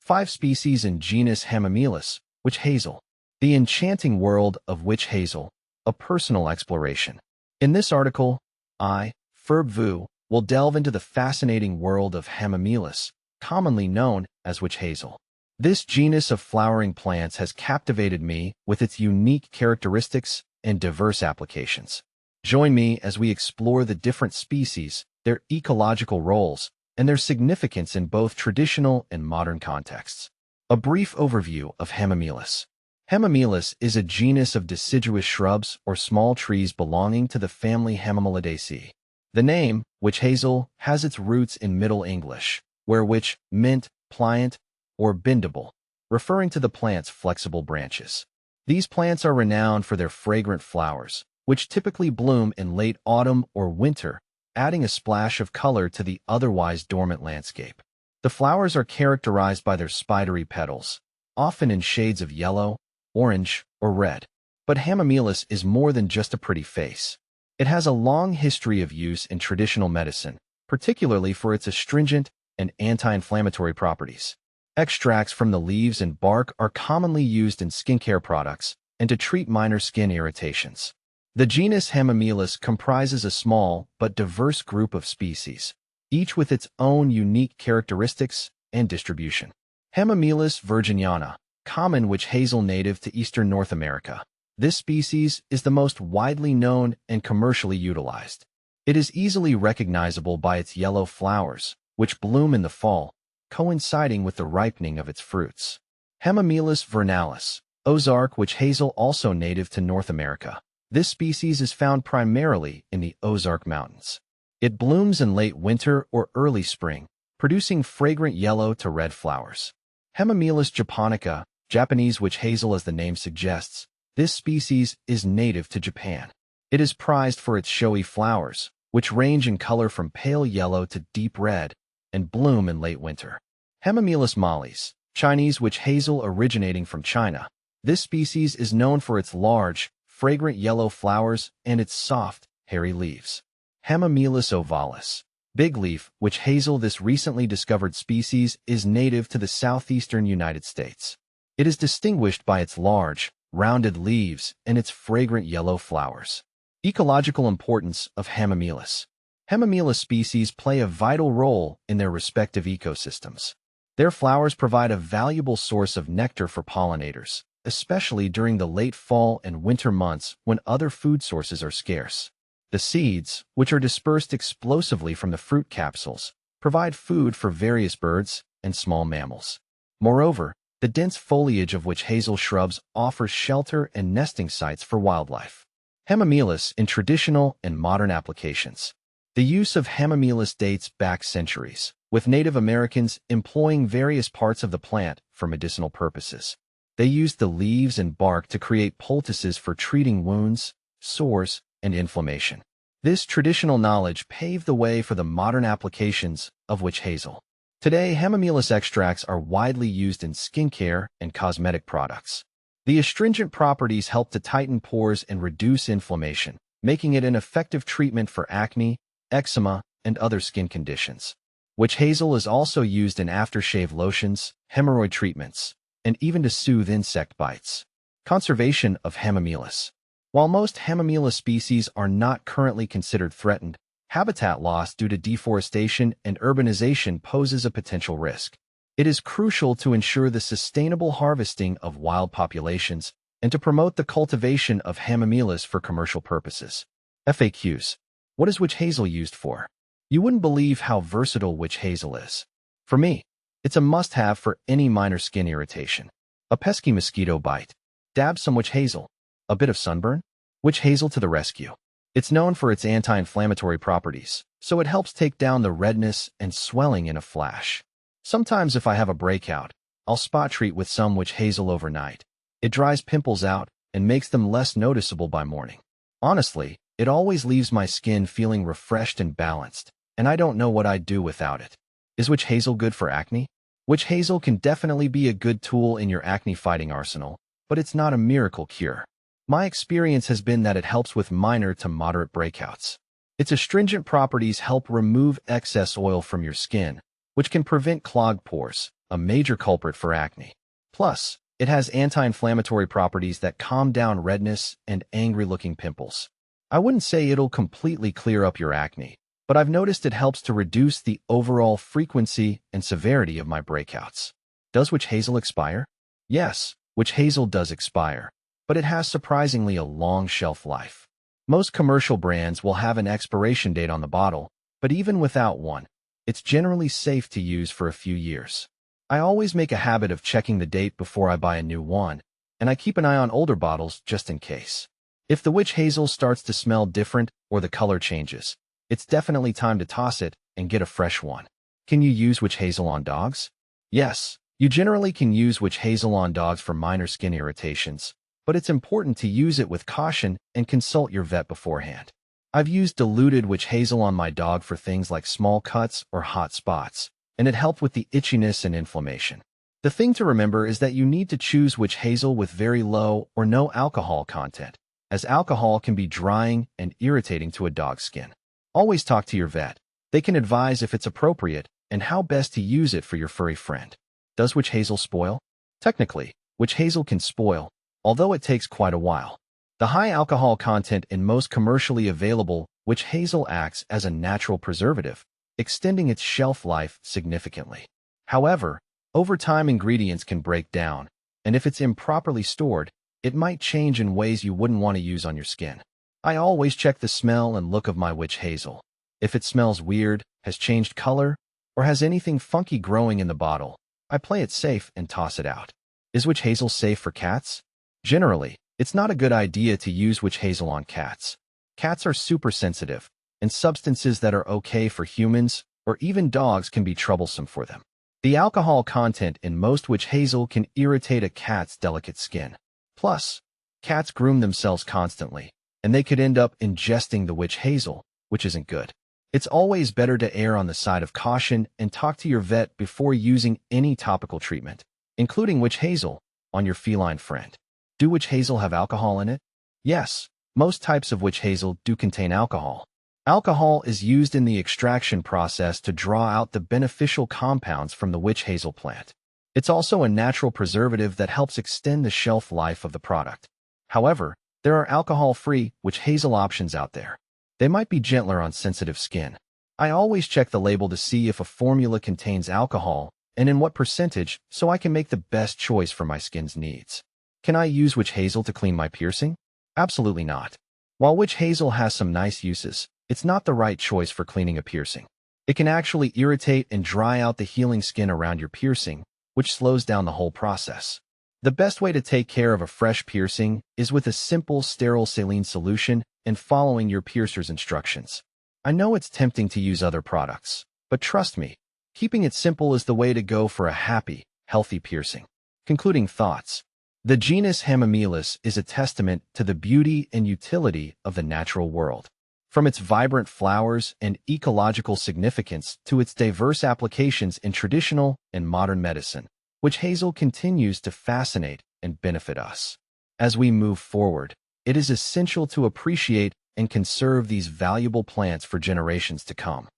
5 species in genus Hamamelis, witch hazel. The enchanting world of witch hazel, a personal exploration. In this article, will delve into the fascinating world of Hamamelis, commonly known as witch hazel. This genus of flowering plants has captivated me with its unique characteristics and diverse applications. Join me as we explore the different species, their ecological roles, and their significance in both traditional and modern contexts. A brief overview of Hamamelis. Hamamelis is a genus of deciduous shrubs or small trees belonging to the family Hamamelidaceae. The name, witch hazel, has its roots in Middle English, where witch meant pliant or bendable, referring to the plant's flexible branches. These plants are renowned for their fragrant flowers, which typically bloom in late autumn or winter, adding a splash of color to the otherwise dormant landscape. The flowers are characterized by their spidery petals, often in shades of yellow, orange, or red. But Hamamelis is more than just a pretty face. It has a long history of use in traditional medicine, particularly for its astringent and anti-inflammatory properties. Extracts from the leaves and bark are commonly used in skincare products and to treat minor skin irritations. The genus Hamamelis comprises a small but diverse group of species, each with its own unique characteristics and distribution. Hamamelis virginiana, common witch hazel native to eastern North America. This species is the most widely known and commercially utilized. It is easily recognizable by its yellow flowers, which bloom in the fall, coinciding with the ripening of its fruits. Hamamelis vernalis, Ozark witch hazel, also native to North America. This species is found primarily in the Ozark Mountains. It blooms in late winter or early spring, producing fragrant yellow to red flowers. Hamamelis japonica, Japanese witch hazel as the name suggests, this species is native to Japan. It is prized for its showy flowers, which range in color from pale yellow to deep red, and bloom in late winter. Hamamelis mollis, Chinese witch hazel originating from China. This species is known for its large, fragrant yellow flowers and its soft, hairy leaves. Hamamelis ovalis, bigleaf witch hazel. This recently discovered species is native to the southeastern United States. It is distinguished by its large, rounded leaves and its fragrant yellow flowers. Ecological importance of Hamamelis. Hamamelis species play a vital role in their respective ecosystems. Their flowers provide a valuable source of nectar for pollinators, especially during the late fall and winter months when other food sources are scarce. The seeds, which are dispersed explosively from the fruit capsules, provide food for various birds and small mammals. Moreover, the dense foliage of witch hazel shrubs offers shelter and nesting sites for wildlife. Hamamelis in traditional and modern applications. The use of Hamamelis dates back centuries, with Native Americans employing various parts of the plant for medicinal purposes. They used the leaves and bark to create poultices for treating wounds, sores, and inflammation. This traditional knowledge paved the way for the modern applications of witch hazel. Today, Hamamelis extracts are widely used in skincare and cosmetic products. The astringent properties help to tighten pores and reduce inflammation, making it an effective treatment for acne, eczema, and other skin conditions. Witch hazel is also used in aftershave lotions, hemorrhoid treatments, and even to soothe insect bites. Conservation of Hamamelis. While most Hamamelis species are not currently considered threatened, habitat loss due to deforestation and urbanization poses a potential risk. It is crucial to ensure the sustainable harvesting of wild populations and to promote the cultivation of Hamamelis for commercial purposes. FAQs. What is witch hazel used for? You wouldn't believe how versatile witch hazel is. For me, it's a must-have for any minor skin irritation. A pesky mosquito bite. Dab some witch hazel. A bit of sunburn? Witch hazel to the rescue. It's known for its anti-inflammatory properties, so it helps take down the redness and swelling in a flash. Sometimes if I have a breakout, I'll spot treat with some witch hazel overnight. It dries pimples out and makes them less noticeable by morning. Honestly, it always leaves my skin feeling refreshed and balanced, and I don't know what I'd do without it. Is witch hazel good for acne? Witch hazel can definitely be a good tool in your acne-fighting arsenal, but it's not a miracle cure. My experience has been that it helps with minor to moderate breakouts. Its astringent properties help remove excess oil from your skin, which can prevent clogged pores, a major culprit for acne. Plus, it has anti-inflammatory properties that calm down redness and angry-looking pimples. I wouldn't say it'll completely clear up your acne, but I've noticed it helps to reduce the overall frequency and severity of my breakouts. Does witch hazel expire? Yes, witch hazel does expire, but it has surprisingly a long shelf life. Most commercial brands will have an expiration date on the bottle, but even without one, it's generally safe to use for a few years. I always make a habit of checking the date before I buy a new one, and I keep an eye on older bottles just in case. If the witch hazel starts to smell different or the color changes, it's definitely time to toss it and get a fresh one. Can you use witch hazel on dogs? Yes, you generally can use witch hazel on dogs for minor skin irritations, but it's important to use it with caution and consult your vet beforehand. I've used diluted witch hazel on my dog for things like small cuts or hot spots, and it helped with the itchiness and inflammation. The thing to remember is that you need to choose witch hazel with very low or no alcohol content, as alcohol can be drying and irritating to a dog's skin. Always talk to your vet. They can advise if it's appropriate and how best to use it for your furry friend. Does witch hazel spoil? Technically, witch hazel can spoil, although it takes quite a while. The high alcohol content in most commercially available witch hazel acts as a natural preservative, extending its shelf life significantly. However, over time ingredients can break down, and if it's improperly stored, it might change in ways you wouldn't want to use on your skin. I always check the smell and look of my witch hazel. If it smells weird, has changed color, or has anything funky growing in the bottle, I play it safe and toss it out. Is witch hazel safe for cats? Generally, it's not a good idea to use witch hazel on cats. Cats are super sensitive, and substances that are okay for humans or even dogs can be troublesome for them. The alcohol content in most witch hazel can irritate a cat's delicate skin. Plus, cats groom themselves constantly, and they could end up ingesting the witch hazel, which isn't good. It's always better to err on the side of caution and talk to your vet before using any topical treatment, including witch hazel, on your feline friend. Do witch hazel have alcohol in it? Yes, most types of witch hazel do contain alcohol. Alcohol is used in the extraction process to draw out the beneficial compounds from the witch hazel plant. It's also a natural preservative that helps extend the shelf life of the product. However, there are alcohol-free witch hazel options out there. They might be gentler on sensitive skin. I always check the label to see if a formula contains alcohol and in what percentage so I can make the best choice for my skin's needs. Can I use witch hazel to clean my piercing? Absolutely not. While witch hazel has some nice uses, it's not the right choice for cleaning a piercing. It can actually irritate and dry out the healing skin around your piercing, which slows down the whole process. The best way to take care of a fresh piercing is with a simple sterile saline solution and following your piercer's instructions. I know it's tempting to use other products, but trust me, keeping it simple is the way to go for a happy, healthy piercing. Concluding thoughts. The genus Hamamelis is a testament to the beauty and utility of the natural world. From its vibrant flowers and ecological significance to its diverse applications in traditional and modern medicine, witch hazel continues to fascinate and benefit us. As we move forward, it is essential to appreciate and conserve these valuable plants for generations to come.